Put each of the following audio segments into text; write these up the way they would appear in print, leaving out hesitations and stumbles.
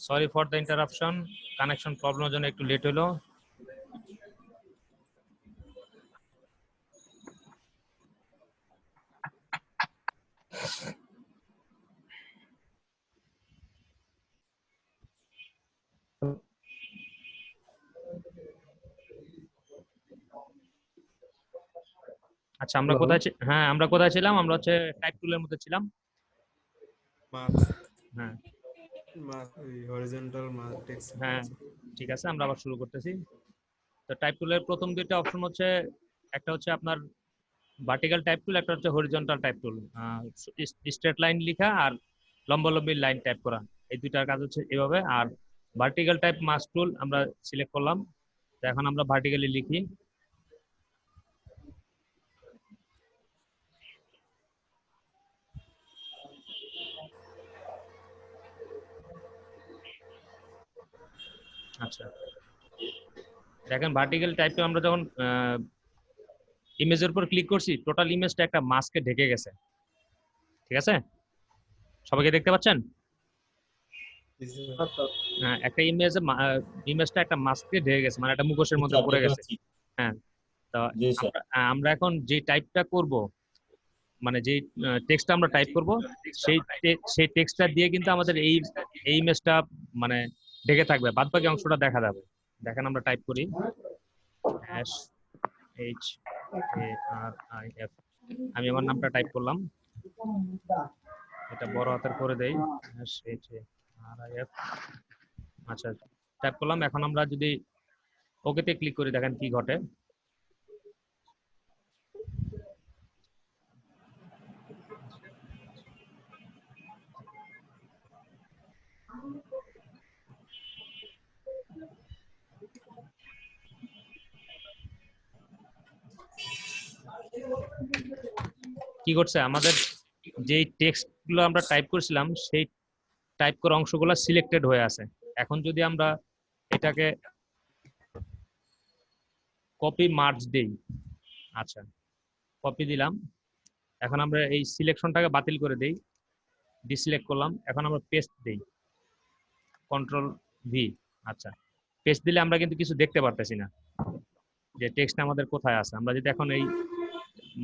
Sorry for the interruption, connection প্রবলেমের জন্য একটু লেট হলো। আচ্ছা আমরা কোথায় হ্যাঁ আমরা কোথায় ছিলাম? আমরা হচ্ছে টাইপ টুলের মধ্যে ছিলাম। হ্যাঁ হরিজন্টাল টেক্সট। হ্যাঁ ঠিক আছে, আমরা আবার শুরু করতেছি। তো টাইপ টুলের প্রথম দুইটা অপশন হচ্ছে, একটা হচ্ছে আপনার ভার্টিক্যাল টাইপ টুল, একটা হচ্ছে হরিজন্টাল টাইপ টুল। স্ট্রেট লাইন লেখা আর লম্বালম্বি লাইন টাইপ করা, এই দুইটার কাজ হচ্ছে এভাবে। আর ভার্টিক্যাল টাইপ মাস্ক টুল আমরা সিলেক্ট করলাম। তো এখন আমরা ভার্টিক্যালি লিখি। আচ্ছা দেখেন ভার্টিক্যাল টাইপে আমরা যখন ইমেজের উপর ক্লিক করছি, টোটাল ইমেজটা একটা মাস্কে ঢেকে গেছে। ঠিক আছে, সবাইকে দেখতে পাচ্ছেন? হ্যাঁ একটা ইমেজটা একটা মাস্কে ঢেকে গেছে, মানে একটা মুখোশের মধ্যে পড়ে গেছে। হ্যাঁ তো আমরা এখন যে টাইপটা করব, মানে যে টেক্সটটা আমরা টাইপ করব, সেই টেক্সটটা দিয়ে কিন্তু আমাদের এই ইমেজটা মানে ঢেকে থাকবে, বাদ বাকি অংশটা দেখা যাবে। দেখেন আমরা টাইপ করি HARIF, আমি আমার নামটা টাইপ করলাম, এটা বড় হাতের করে দেই HARIF। আচ্ছা টাইপ করলাম। এখন আমরা যদি ওকেতে ক্লিক করি, দেখেন কি ঘটে। কি করছে, আমাদের যেই টেক্সট গুলো আমরা টাইপ করছিলাম সেই টাইপ করা অংশগুলো সিলেক্টেড হয়ে আছে। এখন যদি আমরা এটাকে কপি মার্জ দেই, আচ্ছা কপি দিলাম, এখন আমরা এই সিলেকশনটাকে বাতিল করে দেই, ডিসিলেক্ট করলাম। এখন আমরা পেস্ট দেই, কন্ট্রোল ভি। আচ্ছা পেস্ট দিলে আমরা কিন্তু কিছু দেখতে পারতেছি না যে টেক্সট আমাদের কোথায় আছে। আমরা যদি এখন এই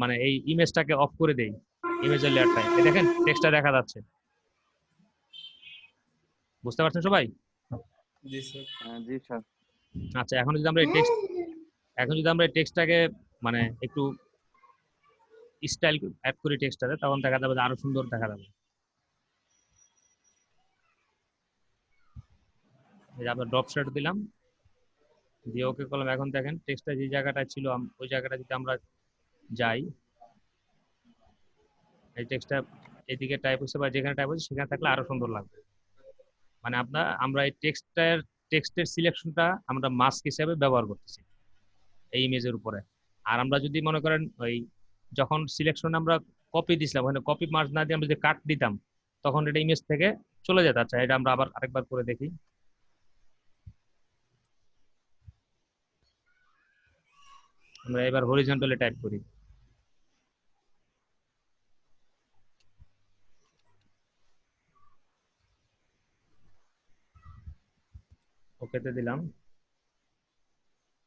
মানে এই ইমেজটাকে অফ করে দেই, ইমেজের লেয়ারটায়, দেখেন টেক্সটটা দেখা যাচ্ছে। বুঝতে পারছেন সবাই? জি স্যার। জি স্যার। আচ্ছা এখন যদি আমরা এই টেক্সটটাকে মানে একটু স্টাইল অ্যাড করি টেক্সটটাতে, তখন দেখা যাবে আরো সুন্দর দেখা যাবে। এই যে আমরা ড্রপ শেড দিলাম, দিয়ে ওকে করলাম। এখন দেখেন টেক্সটটা যে জায়গাটা ছিল, ওই জায়গাটা যদি আমরা যাই, এই টেক্সটটা এদিকে টাইপ হচ্ছে বা যেখানে টাইপ হচ্ছে সেখানে থাকলে আরো সুন্দর লাগবে। মানে আমরা এই টেক্সটের সিলেকশনটা আমরা মাস্ক হিসেবে ব্যবহার করতেছি এই ইমেজের উপরে। আর আমরা যদি মনে করেন ওই যখন সিলেকশন আমরা কপি দিছিলাম, ওখানে কপি মার্জ না দিয়ে আমরা যদি কাট দিতাম, তখন এটা ইমেজ থেকে চলে যেত। আচ্ছা এটা আমরা আবার আরেকবার করে দেখি। আমরা এবার হরিজন্টালি টাইপ করি, ওকেতে দিলাম।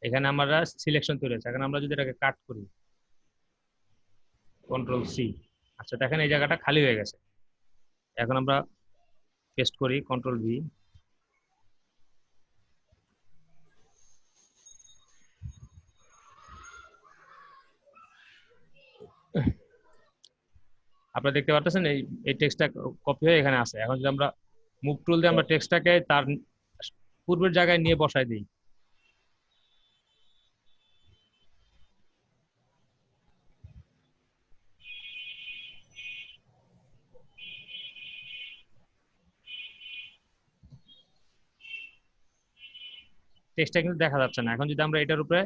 এখানে আমরা সিলেকশন তৈরি হয়েছে। এখন আমরা যদি এটাকে কাট করি, কন্ট্রোল সি, আচ্ছা দেখেন এই জায়গাটা খালি হয়ে গেছে। এখন আমরা পেস্ট করি, কন্ট্রোল ভি। আপনারা দেখতে পাচ্ছেন এই টেক্সটটা কপি হয়ে এখানে আছে। এখন যদি আমরা মুভ টুল দিয়ে আমরা টেক্সটটাকে তার পূর্বের জায়গায় নিয়ে বসাই দিই, টেক্সটটা কিন্তু দেখা যাচ্ছে না। এখন যদি আমরা এটার উপরে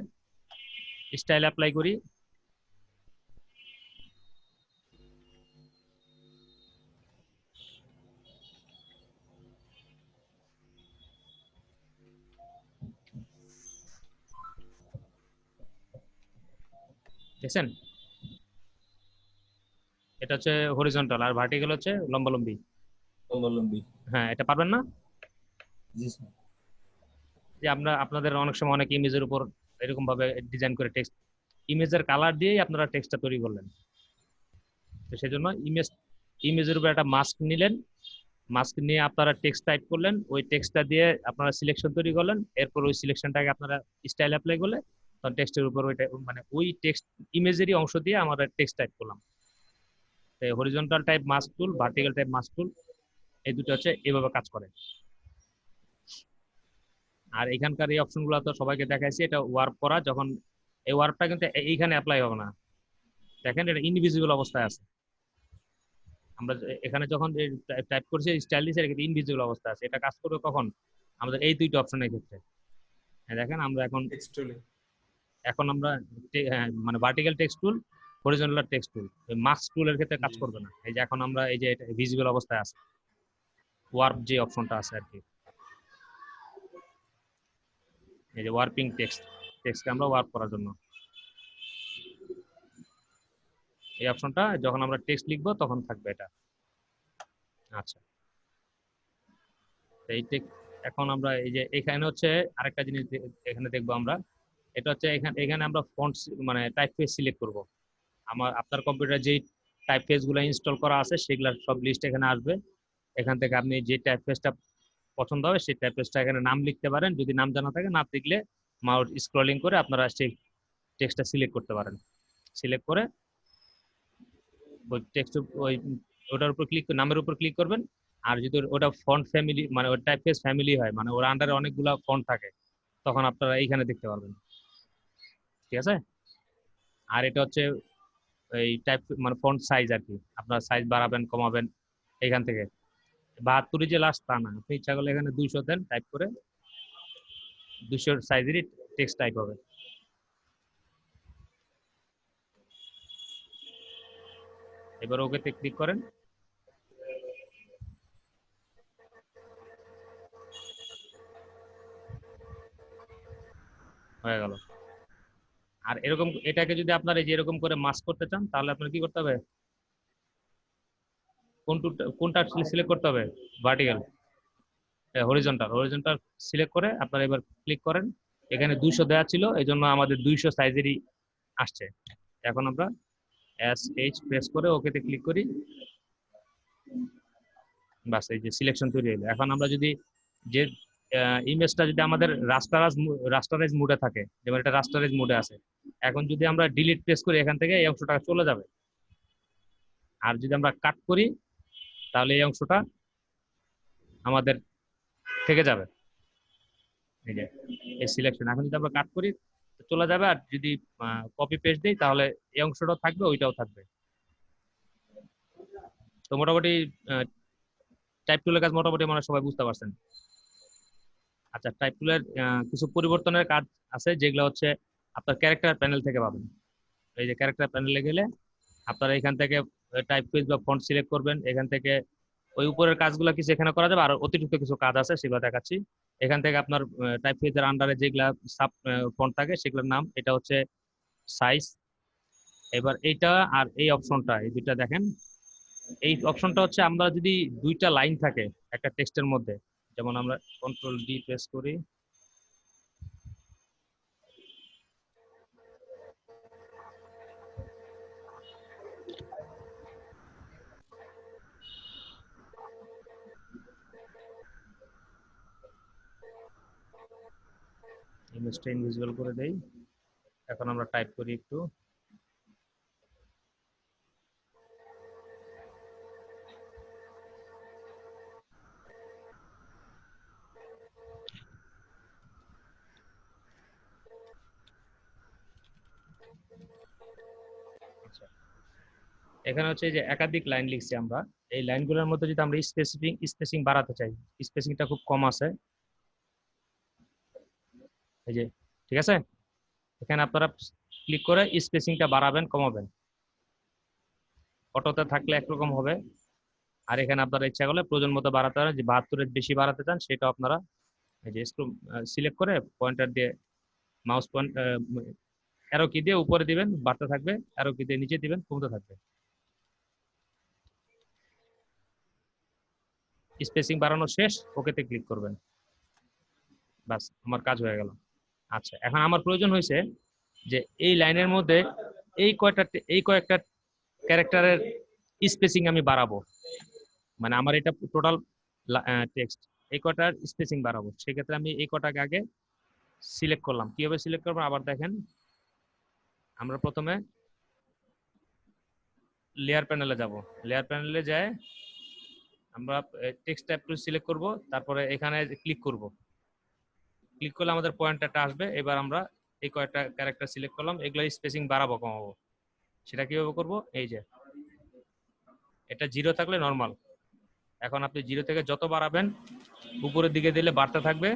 স্টাইল অ্যাপ্লাই করি, দেখছেন এটা হচ্ছে হরিজন্টাল আর ভার্টিক্যাল হচ্ছে লম্বালম্বি। লম্বালম্বি। হ্যাঁ, এটা পারবেন না? জি স্যার। যে আমরা আপনাদের অনেক সময় অনেক ইমেজের উপর এরকম ভাবে ডিজাইন করে টেক্সট, ইমেজের কালার দিয়েই আপনারা টেক্সটটা তৈরি করলেন। তো সেজন্য ইমেজের উপর একটা মাস্ক নিলেন, মাস্ক নিয়ে আপনারা টেক্সট টাইপ করলেন, ওই টেক্সটটা দিয়ে আপনারা সিলেকশন তৈরি করলেন, এরপর ওই সিলেকশনটাকে আপনারা স্টাইল অ্যাপ্লাই করলে তখন টেক্সটের উপর ওইটা মানে ওই টেক্সট ইমেজেরই অংশ দিয়ে আমরা টেক্সট টাইপ করলাম। হরিজন্টাল টাইপ মাস্ক টুল, ভার্টিক্যাল টাইপ মাস্ক টুল, এই দুটো হচ্ছে এভাবে কাজ করে। আর এখানকার এই অপশনগুলো তো সবাইকে দেখাইছি, এটা ওয়ার্প করা, যখন এই ওয়ার্পটা কিন্তু এইখানে অ্যাপ্লাই হবে না। দেখেন এটা ইনভিজিবল অবস্থায় আছে। আমরা এখানে যখন টাইপ করছি স্টাইল দিয়েছি, এটা কিন্তু ইনভিজিবল অবস্থা আছে। এটা কাজ করবে কখন? আমাদের এই দুইটা অপশনের ক্ষেত্রে। দেখেন আমরা এখন টেক্সট টুলে। এখন আমরা মানে vertical text tool, horizontal text tool, mask টুলের ক্ষেত্রে কাজ করবে না। এই যে এখন আমরা এই যে ভিজিবল অবস্থায় আছে, ওয়ার্প যে অপশনটা আছে আর কি, এই যে ওয়ার্পিং টেক্সটকে আমরা ওয়ার্প করার জন্য এই অপশনটা, যখন আমরা টেক্সট লিখবো তখন থাকবে এটা। আচ্ছা, এই এখন আমরা এই যে এখানে হচ্ছে আরেকটা জিনিস এখানে দেখবো আমরা, এটা হচ্ছে এখানে আমরা ফন্ট মানে টাইপ ফেস সিলেক্ট করব। আপনার কম্পিউটারে যেই টাইপ ফেস গুলো ইনস্টল করা আছে সেগুলোর সব লিস্ট এখানে আসবে। এখান থেকে আপনি যে টাইপ ফেসটা পছন্দ হবে সেই টাইপ ফেসটা এখানে নাম লিখতে পারেন। যদি নাম জানা থাকে, না লিখলে মাউস স্ক্রলিং করে আপনারা সেই টেক্সটটা সিলেক্ট করতে পারেন। সিলেক্ট করে ওই টেক্সট ওই ওটার উপর ক্লিক, নামের উপর ক্লিক করবেন। আর যদি ওটা ফন্ট ফ্যামিলি মানে ওর টাইপ ফেস ফ্যামিলি হয়, মানে ওর আন্ডারে অনেকগুলো ফন্ট থাকে, তখন আপনারা এইখানে দেখতে পারবেন। ঠিক আছে? আর এটা হচ্ছে এই টাইপ মানে ফন্ট সাইজ আর কি, আপনার সাইজ বাড়াবেন কমাবেন এখান থেকে। 72 যে লাস্ট তা না, আপনি ইচ্ছা করলে এখানে 200 দেন, টাইপ করে 200 সাইজেরই টেক্সট টাইপ হবে। এবার ওকেতে ক্লিক করেন। হয়ে গেল। আর এরকম এটাকে যদি আপনার এই যে এরকম করে মাস্ক করতে চান, তাহলে আপনার কি করতে হবে? কোনটা সিলেক্ট করতে হবে? ভার্টিক্যাল, হরিজন্টাল সিলেক্ট করে আপনারা এবার ক্লিক করেন। এখানে 200 দেওয়া ছিল, এই জন্য আমাদের 200 সাইজেরই আসছে। এখন আমরা SH প্রেস করে ওকেতে ক্লিক করি, বাস এই যে সিলেকশন তৈরি হলো। এখন আমরা যদি যে ইমেজটা যদি আমাদের রাস্টারাইজ মোডে থাকে, যেমন এটা রাস্টারাইজ মোডে আছে, এখন যদি আমরা ডিলিট প্রেস করি এখান থেকে এই অংশটা চলে যাবে। আর যদি আমরা কাট করি তাহলে এই অংশটা আমাদের থেকে যাবে। এই যে এই সিলেকশন, এখন যদি আমরা কাট করি চলে যাবে, আর যদি কপি পেস্ট দিই তাহলে এই অংশটাও থাকবে, ওইটাও থাকবে। তো মোটামুটি টাইপ টুলের কাজ মোটামুটি মানে সবাই বুঝতে পারছেন। আচ্ছা, টাইপ টুলের কিছু পরিবর্তনের কাজ আছে যেগুলো হচ্ছে আপনার ক্যারেক্টার প্যানেল থেকে পাবেন। এই যে ক্যারেক্টার প্যানেলে গেলে আপনারা এখান থেকে টাইপ পেজ বা ফন্ট সিলেক্ট করবেন। এখান থেকে ওই উপরের কাজগুলো কিছু এখানে করা যাবে, আর অতিরিক্ত কিছু কাজ আছে সেগুলো দেখাচ্ছি। এখান থেকে আপনার টাইপ পেজের আন্ডারে যেগুলা সাব ফন্ট থাকে সেগুলোর নাম, এটা হচ্ছে সাইজ। এবার এইটা আর এই অপশনটা, এই দুইটা দেখেন। এই অপশনটা হচ্ছে আমরা যদি দুইটা লাইন থাকে একটা টেক্সটের মধ্যে, যেমন আমরা কন্ট্রোল ডি প্রেস করি, ইমেজটা ইনভিজিবল করে দেই। এখন আমরা টাইপ করি একটু, আচ্ছা এখানে হচ্ছে যে একাধিক লাইন লিখছি আমরা। এই লাইনগুলোর মধ্যে যদি আমরা স্পেসিং বাড়াতে চাই, স্পেসিংটা খুব কম আছে, এই যে, ঠিক আছে, এখানে আপনারা ক্লিক করে স্পেসিংটা বাড়াবেন কমাবেন। অটোতে থাকলে একরকম হবে, আর এখানে আপনারা ইচ্ছা করলে প্রয়োজন মতো বাড়াতে পারেন, যে 72-এর বেশি বাড়াতে চান সেটা আপনারা এই যে স্ক্রু সিলেক্ট করে পয়েন্টার দিয়ে মাউস পয়েন্ট অ্যারো কি দিয়ে উপরে দিবেন বাড়তে থাকবে, অ্যারো কি দিয়ে নিচে দিবেন কমতে থাকবে। স্পেসিং বাড়ানো শেষ, ওকেতে ক্লিক করবেন, বাস আমার কাজ হয়ে গেল। আচ্ছা, এখন আমার প্রয়োজন হয়েছে যে এই লাইনের মধ্যে এই কয়েকটা ক্যারেক্টারের স্পেসিং আমি বাড়াবো, মানে আমার এটা টোটাল টেক্সট এই কটার স্পেসিং বাড়াবো। সেক্ষেত্রে আমি এই কটাকে আগে সিলেক্ট করলাম। কিভাবে সিলেক্ট করবো আবার দেখেন, আমরা প্রথমে লেয়ার প্যানেলে যাব, লেয়ার প্যানেলে যায় আমরা টেক্সট ট্যাব টু সিলেক্ট করব, তারপরে এখানে ক্লিক করব, ক্লিক করলে আমাদের পয়েন্টারটা আসবে। এবার আমরা এই কয়েকটা ক্যারেক্টার সিলেক্ট করলাম, এগুলো স্পেসিং বাড়াবো কমাবো সেটা কিভাবে করব, এই যে এটা 0 থাকলে নরমাল, এখন আপনি 0 থেকে যত বাড়াবেন উপরের দিকে দিলে বাড়তে থাকবে,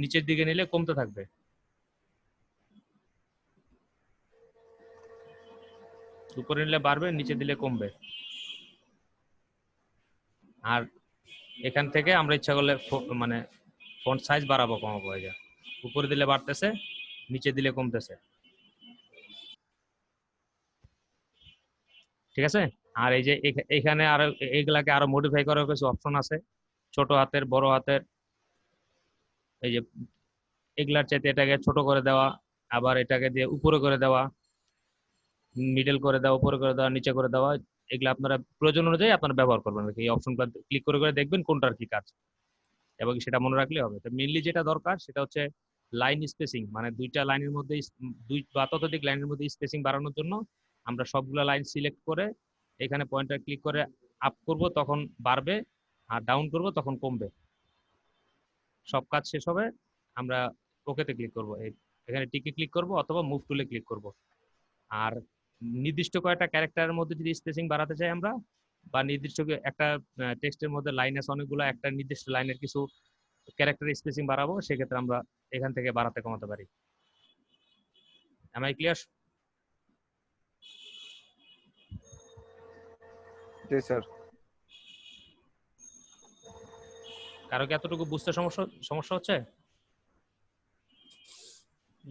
নিচের দিকে নিলে কমতে থাকবে। উপরে নিলে বাড়বে, নিচে দিলে কমবে। আর এখান থেকে আমরা ইচ্ছা করলে মানে ফন্ট সাইজ বাড়াবো কমাবো, এই যে উপরে দিলে বাড়তেছে, নিচে দিলে কমতেছে, ঠিক আছে। আর এই যে এখানে আরো এইগুলাকে আরো মডিফাই করার কিছু অপশন আছে, ছোট হাতের বড় হাতের, এই যে এগুলার চাইতে এটাকে ছোট করে দেওয়া, আবার এটাকে দিয়ে উপরে করে দেওয়া, মিডল করে দেওয়া, উপরে করে দেওয়া, নিচে করে দেওয়া, এগুলো আপনারা প্রয়োজন অনুযায়ী আপনারা ব্যবহার করবেন। এই অপশনগুলো ক্লিক করে করে দেখবেন কোনটার কি কাজ, এবং সেটা মনে রাখলে হবে। তো মেইনলি যেটা দরকার সেটা হচ্ছে লাইন স্পেসিং, মানে দুইটা লাইনের মধ্যে দুই বা ততোধিক লাইনের মধ্যে স্পেসিং বাড়ানোর জন্য আমরা সবগুলো লাইন সিলেক্ট করে এখানে পয়েন্টার ক্লিক করে আপ করব তখন বাড়বে, আর ডাউন করব তখন কমবে। সব কাজ শেষ হবে, আমরা ওকেতে ক্লিক করব, এখানে টিকে ক্লিক করব অথবা মুভ টুলে ক্লিক করব। আর নির্দিষ্ট কয়েকটা ক্যারেক্টারের মধ্যে যদি স্পেসিং বাড়াতে চাই আমরা, বা নির্দিষ্ট একটা টেক্সটের মধ্যে লাইন আছে অনেকগুলো, একটা নির্দিষ্ট লাইনের কিছু ক্যারেক্টার স্পেসিং বাড়াবো, সেক্ষেত্রে আমরা এখান থেকে বাড়াতে কমাতে পারি। Am I clear? G sir. কারো কি এতটুকু বুঝতে সমস্যা সমস্যা হচ্ছে?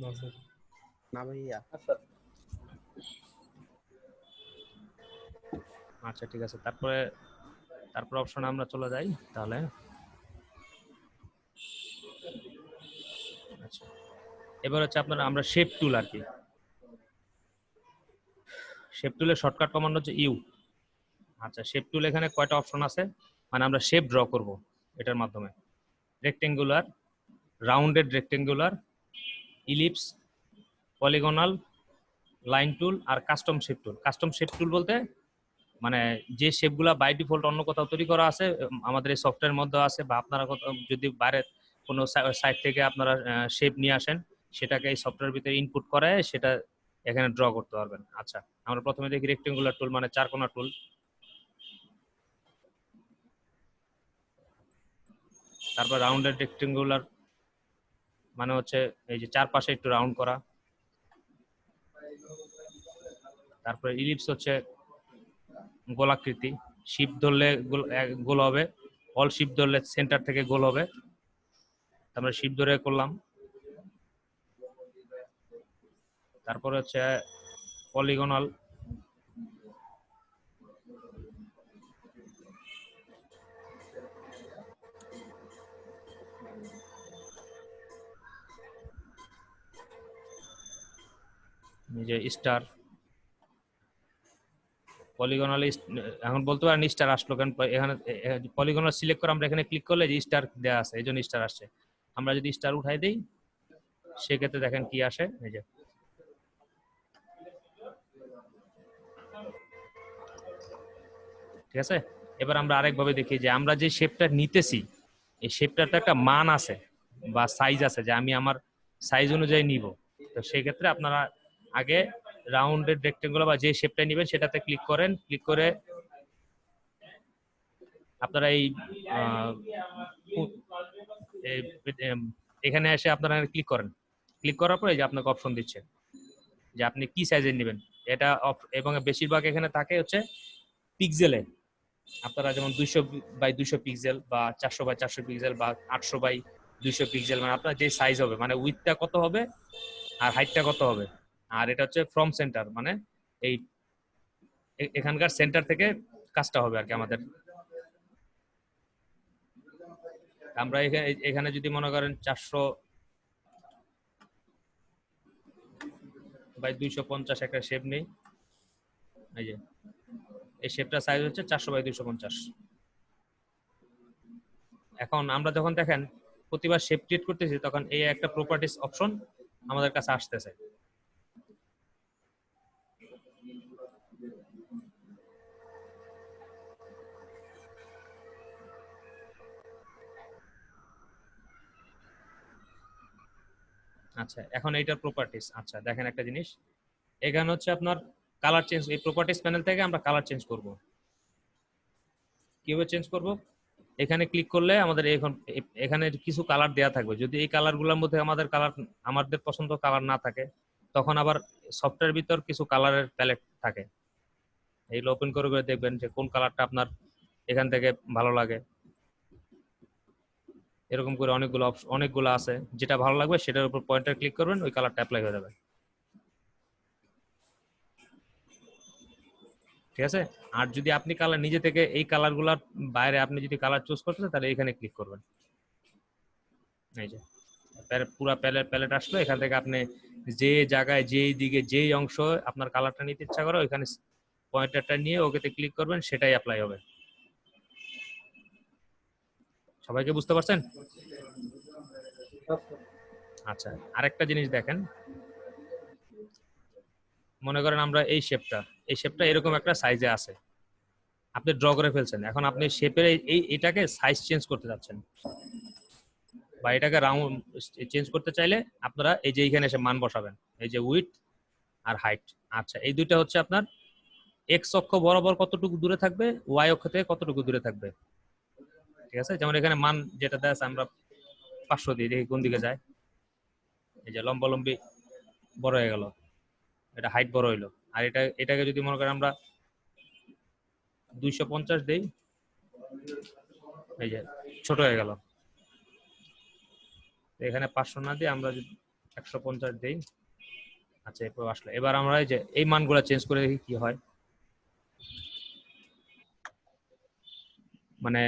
No, sir. না ভাইয়া। আচ্ছা ঠিক আছে, তারপরে অপশনে আমরা চলে যাই তাহলে। আচ্ছা, এবার হচ্ছে আপনারা আমরা শেপ টুল, আর কি শেপ টুলের শর্টকাট কমান্ড হচ্ছে ইউ। আচ্ছা, শেপ টুল এখানে কয়টা অপশন আছে, মানে আমরা শেপ ড্র করব এটার মাধ্যমে। Rectangular, rounded rectangular, ellipse, polygonal, line tool, আর custom shape tool. Custom shape tool বলতে মানে যে শেপগুলা বাই ডিফল্ট অন্য কোথাও তৈরি করা আছে, আমাদের এই সফটওয়্যারের মধ্যে আছে, বা আপনারা যদি বাইরে কোনো সাইট থেকে আপনারা শেপ নিয়ে আসেন, সেটাকে এই সফটওয়্যার ভিতরে ইনপুট করে সেটা এখানে ড্র করতে পারবেন। আচ্ছা, আমরা প্রথমে দেখি রেক্টেঙ্গুলার টুল, মানে চারকোনা টুল। তারপর রাউন্ডেড রেক্টেঙ্গুলার, মানে হচ্ছে এই যে চারপাশে একটু রাউন্ড করা। তারপরে ইলিপস হচ্ছে গোলাকৃতি, শিপ ধরলে গোল হবে, অল শিপ ধরলে সেন্টার থেকে গোল হবে। আমরা শিপ ধরে করলাম। তারপরে হচ্ছে পলিগনাল, যে স্টার। পলিগনাল এখন বলতে পারেন স্টার আসলো কারণ এখানে পলিগনাল সিলেক্ট করে আমরা এখানে ক্লিক করলে যে স্টার দেওয়া আছে, এই জন্য স্টার আসছে। আমরা যদি স্টার উঠাই দিই সেক্ষেত্রে দেখেন কি আসে, এই যে ঠিক আছে। এবার আমরা আরেকভাবে দেখি যে আমরা যে শেপটা নিতেছি এই শেপটার তো একটা মান আছে বা সাইজ আছে, যে আমি আমার সাইজ অনুযায়ী নিব। তো সেই ক্ষেত্রে আপনারা আগে রাউন্ডেড রেক্টেঙ্গুলার বা যে শেপটা নেবেন সেটাতে ক্লিক করেন, ক্লিক করে আপনারা এই এখানে এসে আপনারা ক্লিক করেন, ক্লিক করার পরে যে আপনাকে অপশন দিচ্ছে যে আপনি কি সাইজের নেবেন। এটা এবং বেশিরভাগ এখানে থাকে হচ্ছে পিক্সেলে। আপনারা যেমন 200 বাই 200 পিক্সেল বা 400 বাই 400 পিক্সেল বা 800 বাই 200 পিক্সেল, মানে আপনার যে সাইজ হবে, মানে উইথটা কত হবে আর হাইটটা কত হবে। আর এটা হচ্ছে ফ্রম সেন্টার, মানে এই এখানকার সেন্টার থেকে কাজটা হবে আর কি আমাদের। আমরা এখানে যদি মনে করেন 400 বাই 250 একটা শেপ নেই, এই যে এই শেপটার সাইজ হচ্ছে 400 বাই 250। এখন আমরা যখন দেখেন প্রতিবার শেপ ক্রিয়েট করতেছি, তখন এই একটা প্রপার্টিস অপশন আমাদের কাছে আসতেছে। আচ্ছা, এখন এইটার প্রপার্টিস। আচ্ছা দেখেন একটা জিনিস, এখানে হচ্ছে আপনার কালার চেঞ্জ। এই প্রপার্টিস প্যানেল থেকে আমরা কালার চেঞ্জ করব। কিভাবে চেঞ্জ করব? এখানে ক্লিক করলে আমাদের এখানে কিছু কালার দেয়া থাকবে। যদি এই কালারগুলোর মধ্যে আমাদের পছন্দ কালার না থাকে, তখন আবার সফটওয়্যার ভিতর কিছু কালারের প্যালেট থাকে। এইগুলো ওপেন করে করে দেখবেন যে কোন কালারটা আপনার এখান থেকে ভালো লাগে। এরকম করে অনেকগুলো আছে, যেটা ভালো লাগবে সেটার উপর পয়েন্টার ক্লিক করবেন, ওই কালারটা অ্যাপ্লাই হয়ে যাবে। ঠিক আছে। আর যদি আপনি কালার নিজে থেকে এই কালারগুলোর বাইরে আপনি যদি কালার চুজ করতে চান, তাহলে এখানে ক্লিক করবেন। এই যে পুরো প্যালেট আসলো। এখান থেকে আপনি যে জায়গায়, যেই দিকে, যেই অংশ আপনার কালারটা নিতে ইচ্ছা করে, ওইখানে পয়েন্টারটা নিয়ে ওকেতে ক্লিক করবেন, সেটাই অ্যাপ্লাই হবে। সবাইকে বুঝতে পারছেন? আচ্ছা, আরেকটা জিনিস দেখেন, মনে করেন আমরা এই শেপটা এরকম একটা সাইজে আছে, আপনি ড্র করে ফেলছেন। এখন আপনি শেপের এটাকে সাইজ চেঞ্জ করতে যাচ্ছেন, বা এটাকে রাউন্ড চেঞ্জ করতে চাইলে আপনারা এই যে এইখানে এসে মান বসাবেন, এই যে উইডথ আর হাইট। আচ্ছা, এই দুইটা হচ্ছে আপনার এক্স অক্ষ বরাবর কতটুকু দূরে থাকবে, ওয়াই অক্ষ থেকে কতটুকু দূরে থাকবে। ঠিক আছে, যেমন এখানে মান যেটা দেওয়া আছে, আমরা 500 দিয়ে দেখি কোন দিকে যায়। এই যে লম্বালম্বি বড় হয়ে গেল, এটা হাইট বড় হইলো। আর এটাকে যদি মনে করেন আমরা 250 দেই, এই যে ছোট হয়ে গেল। এখানে 500 না দিয়ে আমরা যদি 150 দেই, আচ্ছা এরপর আসলো। এবার আমরা এই যে এই মানগুলো চেঞ্জ করে দেখি কি হয়। মানে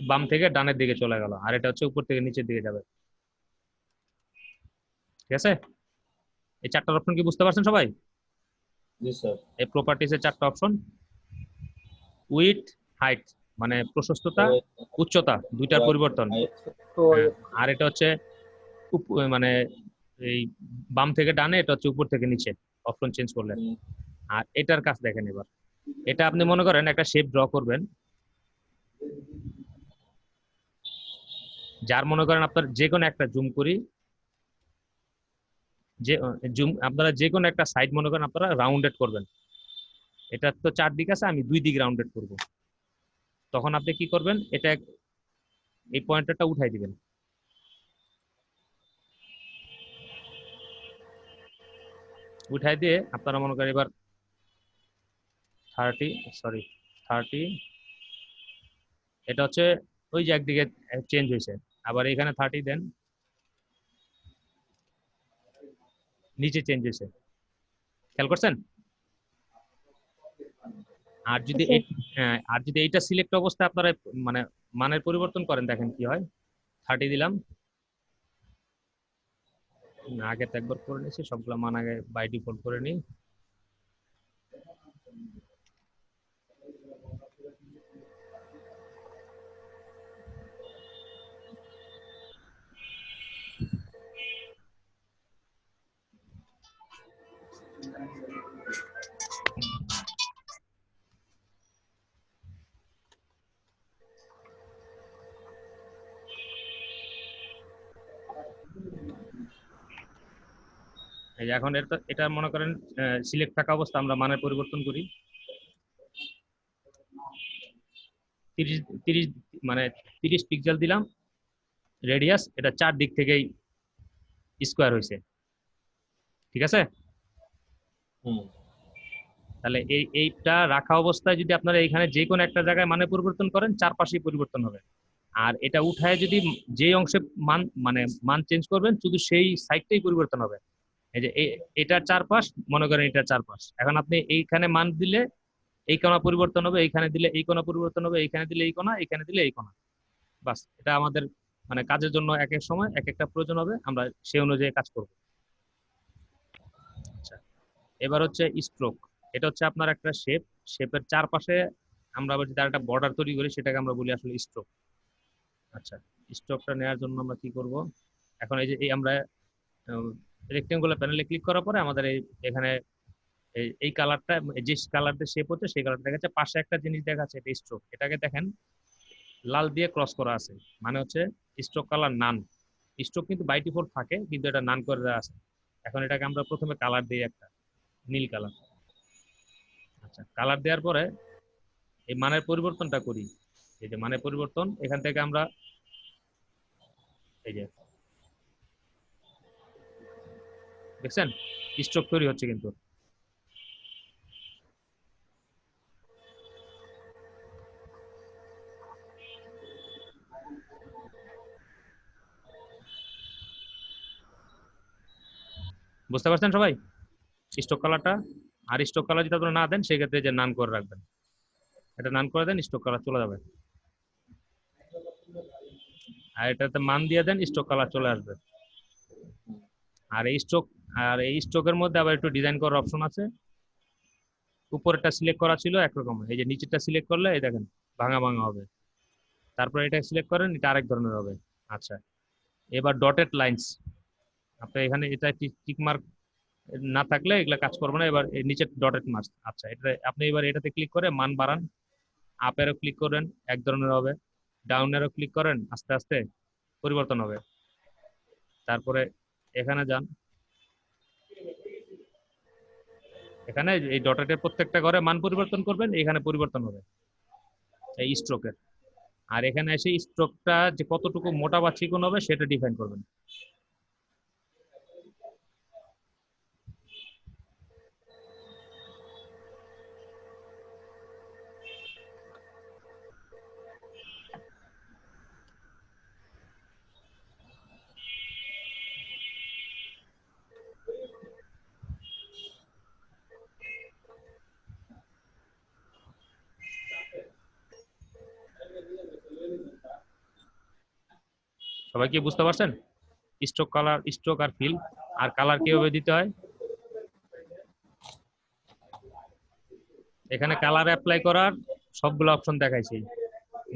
বাম থেকে ডানের দিকে চলে গেল, আর এটা হচ্ছে উপর থেকে নিচের দিকে যাবে। ঠিক আছে, এই চারটা অপশন কি বুঝতে পারছেন সবাই? জি স্যার। এই প্রপার্টিসের চারটা অপশন, উইডথ, হাইট মানে প্রশস্ততা, উচ্চতা, দুইটার পরিবর্তন। হ্যাঁ, আর এটা হচ্ছে মানে এই বাম থেকে ডানে, এটা হচ্ছে উপর থেকে নিচে অপশন চেঞ্জ করলেন। আর এটার কাজ দেখেন এবার, এটা আপনি মনে করেন একটা শেপ ড্র করবেন, যার মনে করেন আপনার যে কোনো একটা জুম করি, যে জুম আপনারা যে কোনো একটা সাইড মনে করেন আপনারা রাউন্ডেড করবেন। এটা তো 4 দিক আছে, আমি 2 দিক রাউন্ডেড করব। তখন আপনি কি করবেন, এটা এই পয়েন্টারটা উঠাই দিবেন। উঠাই দিয়ে আপনারা মনে করেন এবার 30 এটা হচ্ছে ওই যে একদিকে চেঞ্জ হয়েছে, আবার এখানে 30 দেন, নিচে চেঞ্জ হয়েছে। খেয়াল করছেন? আর যদি আর যদি এইটা সিলেক্ট অবস্থায় আপনারা মানে মানের পরিবর্তন করেন, দেখেন কি হয়। 30 দিলাম, আগে তো একবার করে নিয়েছি, সবগুলো মান আগে বাই ডিফল্ট করে নিই। এই যে এখন এটা মনে করেন সিলেক্ট থাকা অবস্থা, আমরা মানের পরিবর্তন করি। 30 30 মানে 30 পিক্সেল দিলাম, রেডিয়াস, এটা 4 দিক থেকেই স্কোয়ার হয়েছে, ঠিক আছে? হুম। তাহলে এইটা রাখা অবস্থায় যদি আপনারা এখানে যে কোনো একটা জায়গায় মানে পরিবর্তন করেন, চারপাশেই পরিবর্তন হবে। আর এটা উঠায় যদি যে অংশে মান মানে মান চেঞ্জ করবেন, শুধু সেই সাইডটাই পরিবর্তন হবে। এই যে এটার চারপাশ, মনে করেন এটার চারপাশ, এখন আপনি এইখানে মান দিলে এই কোণা পরিবর্তন হবে, এইখানে দিলে এই কোণা পরিবর্তন হবে, এইখানে দিলে এই কোণা, এখানে দিলে এই কোণা। বাস, এটা আমাদের মানে কাজের জন্য এক এক সময় এক একটা প্রয়োজন হবে, আমরা সেই অনুযায়ী কাজ করব। আচ্ছা, এবার হচ্ছে স্ট্রোক। এটা হচ্ছে আপনার একটা শেপের চারপাশে আমরা আবার যদি একটা বর্ডার তৈরি করি, সেটাকে আমরা বলি আসলে স্ট্রোক। আচ্ছা, স্ট্রোকটা নেওয়ার জন্য আমরা কি করব? এখন এই যে এই আমরা রেক্টেঙ্গুলার প্যানেলে ক্লিক করার পরে আমাদের এখানে এই কালারটা, যে কালার দিয়ে শেপ হচ্ছে সেই কালারটা দেখাচ্ছে। পাশে একটা জিনিস দেখাচ্ছে, এটা স্ট্রোক। এটাকে দেখেন লাল দিয়ে ক্রস করা আছে, মানে হচ্ছে স্ট্রোক কালার নান। স্ট্রোক কিন্তু বাই ডিফল্ট থাকে, কিন্তু এটা নান করে দেওয়া আছে। এখন এটাকে আমরা প্রথমে কালার দিই একটা নীল কালার। আচ্ছা, কালার দেওয়ার পরে এই মানের পরিবর্তনটা করি। এই যে মানের পরিবর্তন, এখান থেকে আমরা এই যে দেখছেন স্ট্রোক তৈরি হচ্ছে কিন্তু। বুঝতে পারছেন সবাই স্ট্রোক কালারটা? আর স্ট্রোক কালার যদি আপনারা না দেন, সেক্ষেত্রে যে নান করে রাখবেন, এটা নান করে দেন, স্ট্রোক কালার চলে যাবে। আর এটাতে মান দিয়ে দেন, স্ট্রোক কালার চলে আসবে। আর এই স্ট্রোকের মধ্যে আবার একটু ডিজাইন করার অপশন আছে। উপরেরটা সিলেক্ট করা ছিল একরকম, এই যে নিচেরটা সিলেক্ট করলে এই দেখেন ভাঙা ভাঙা হবে। তারপরে এটা সিলেক্ট করেন, এটা আরেক ধরনের হবে। আচ্ছা, এবার ডটেড লাইনস, আপনি এখানে এটা টিক মার্ক না থাকলে এগুলা কাজ করবে না। এবার এই নিচের ডটেড মার্ক, আচ্ছা, এটা আপনি এবার এটাতে ক্লিক করে মান বাড়ান। আপ এরও ক্লিক করেন, এক ধরনের হবে। ডাউন এরও ক্লিক করেন, আস্তে আস্তে পরিবর্তন হবে। তারপরে এখানে যান, এখানে এই ডটের প্রত্যেকটা ঘরে মান পরিবর্তন করবেন, এখানে পরিবর্তন হবে এই স্ট্রোকের। আর এখানে এসে স্ট্রোকটা যে কতটুকু মোটা বা চিকন হবে সেটা ডিফাইন করবেন। সবাই কি বুঝতে পারছেন? স্ট্রোক আর ফিল আর কালার কিভাবে দিতে হয়। এখানে কালার অ্যাপ্লাই করার সবগুলো অপশন দেখাইছি।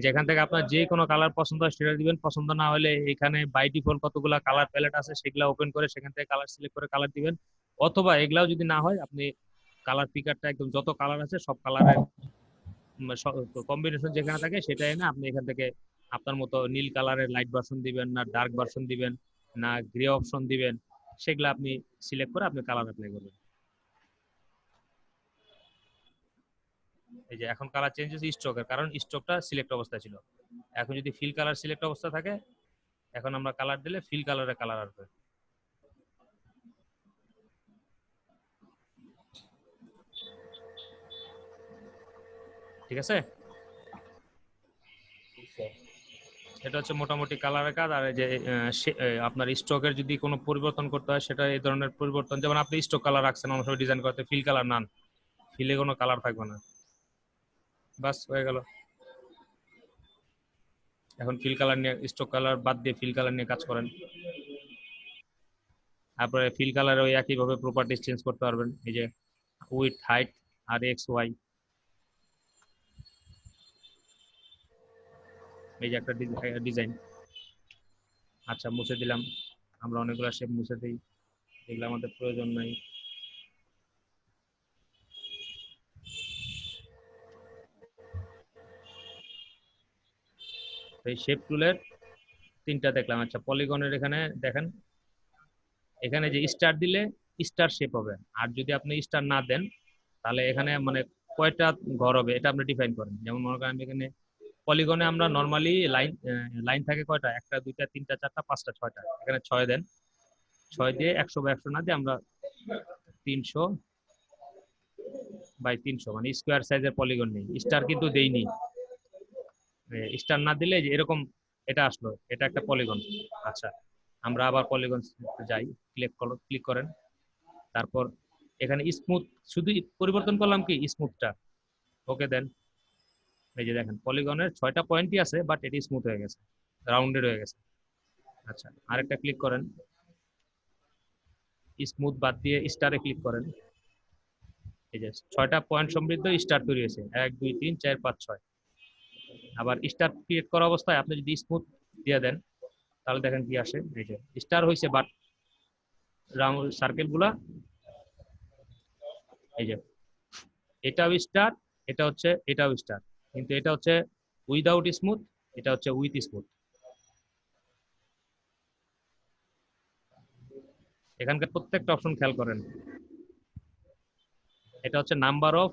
যেখান থেকে আপনার যে কোনো কালার পছন্দ হয় সেটা দিবেন, পছন্দ না হলে এখানে বাই ডিফল্ট কতগুলো কালার প্যালেট আছে সেগুলো ওপেন করে সেখান থেকে কালার সিলেক্ট করে কালার দিবেন। অথবা এগুলাও যদি না হয়, আপনি কালার পিকারটা একদম যত কালার আছে সব কালারের কম্বিনেশন যেখানে থাকে সেটা এনে আপনি এখান থেকে আপনার মতো নীল কালারের লাইট ভার্সন দিবেন, না ডার্ক ভার্সন দিবেন, না গ্রে অপশন দিবেন, সেগুলো আপনি সিলেক্ট করে আপনি কালার অ্যাপ্লাই করবেন। এই যে এখন কালার চেঞ্জ হয়েছে স্ট্রোকের, কারণ স্ট্রোকটা সিলেক্ট অবস্থায় ছিল। এখন যদি ফিল কালার সিলেক্ট অবস্থা থাকে, এখন আমরা কালার দিলে ফিল কালারে কালার আসবে। ঠিক আছে, এটা হচ্ছে মোটামুটি কালারের কাজ। আর এই যে আপনার স্ট্রোকের যদি কোনো পরিবর্তন করতে হয়, সেটা এই ধরনের পরিবর্তন, যেমন আপনি স্ট্রোক কালার রাখছেন অন্য সময় ডিজাইন করতে, ফিল কালার নান, ফিলে কোনো কালার থাকবে না। বাস, হয়ে গেল। এখন ফিল কালার নিয়ে, স্ট্রোক কালার বাদ দিয়ে ফিল কালার নিয়ে কাজ করেন। তারপরে ফিল কালার ওই একইভাবে প্রপার্টিজ চেঞ্জ করতে পারবেন। এই যে উইথ, হাইট আর এক্স ওয়াই, এই যে একটা ডিজাইন। আচ্ছা, মুছে দিলাম। আমরা অনেকগুলো শেপ মুছে দিই, এগুলো আমাদের প্রয়োজন নাই। এই শেপ টুলের তিনটা দেখলাম। আচ্ছা, পলিগনের এখানে দেখেন, এখানে যে স্টার দিলে স্টার শেপ হবে, আর যদি আপনি স্টার না দেন তাহলে এখানে মানে কয়টা ঘর হবে এটা আপনি ডিফাইন করেন। যেমন মনে করেন আমি এখানে পলিগনে আমরা নরমালি লাইন লাইন থাকে কয়টা, একটা দুইটা তিনটা চারটা পাঁচটা ছয়টা, এখানে 6 দেন, 6 দিয়ে 100/100 না দিয়ে আমরা 300/300 মানে স্কোয়ার সাইজের পলিগন নেই, স্টার কিন্তু দেইনি, স্টার না দিলে যে এরকম এটা আসলো, এটা একটা পলিগন। আচ্ছা, আমরা আবার পলিগন যাই, ক্লিক করেন, তারপর এখানে স্মুথ শুধু পরিবর্তন করলাম কি স্মুথটা, ওকে দেন। এই যে দেখেন পলিগনের 6টা পয়েন্টই আছে, বাট এটি স্মুথ হয়ে গেছে, রাউন্ডেড হয়ে গেছে। আচ্ছা, আরেকটা ক্লিক করেন, স্মুথ বাদ দিয়ে স্টারে ক্লিক করেন। এই যে 6টা পয়েন্ট সমৃদ্ধ স্টার তৈরি হয়েছে, 1 2 3 4 5 6। আবার স্টার ক্রিয়েট করা অবস্থায় আপনি যদি স্মুথ দিয়ে দেন তাহলে দেখেন কি আসে, এই যে স্টার হয়েছে, বাট রাউন্ড সার্কেল গুলা এই যে এটাও স্টার, এটাও স্টার, কিন্তু এটা হচ্ছে উইদাউট স্মুথ, এটা হচ্ছে উইথ স্মুথ। এখানকার প্রত্যেকটা অপশন খেয়াল করেন, এটা হচ্ছে নাম্বার অফ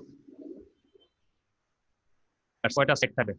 কয়টা সেট থাকে,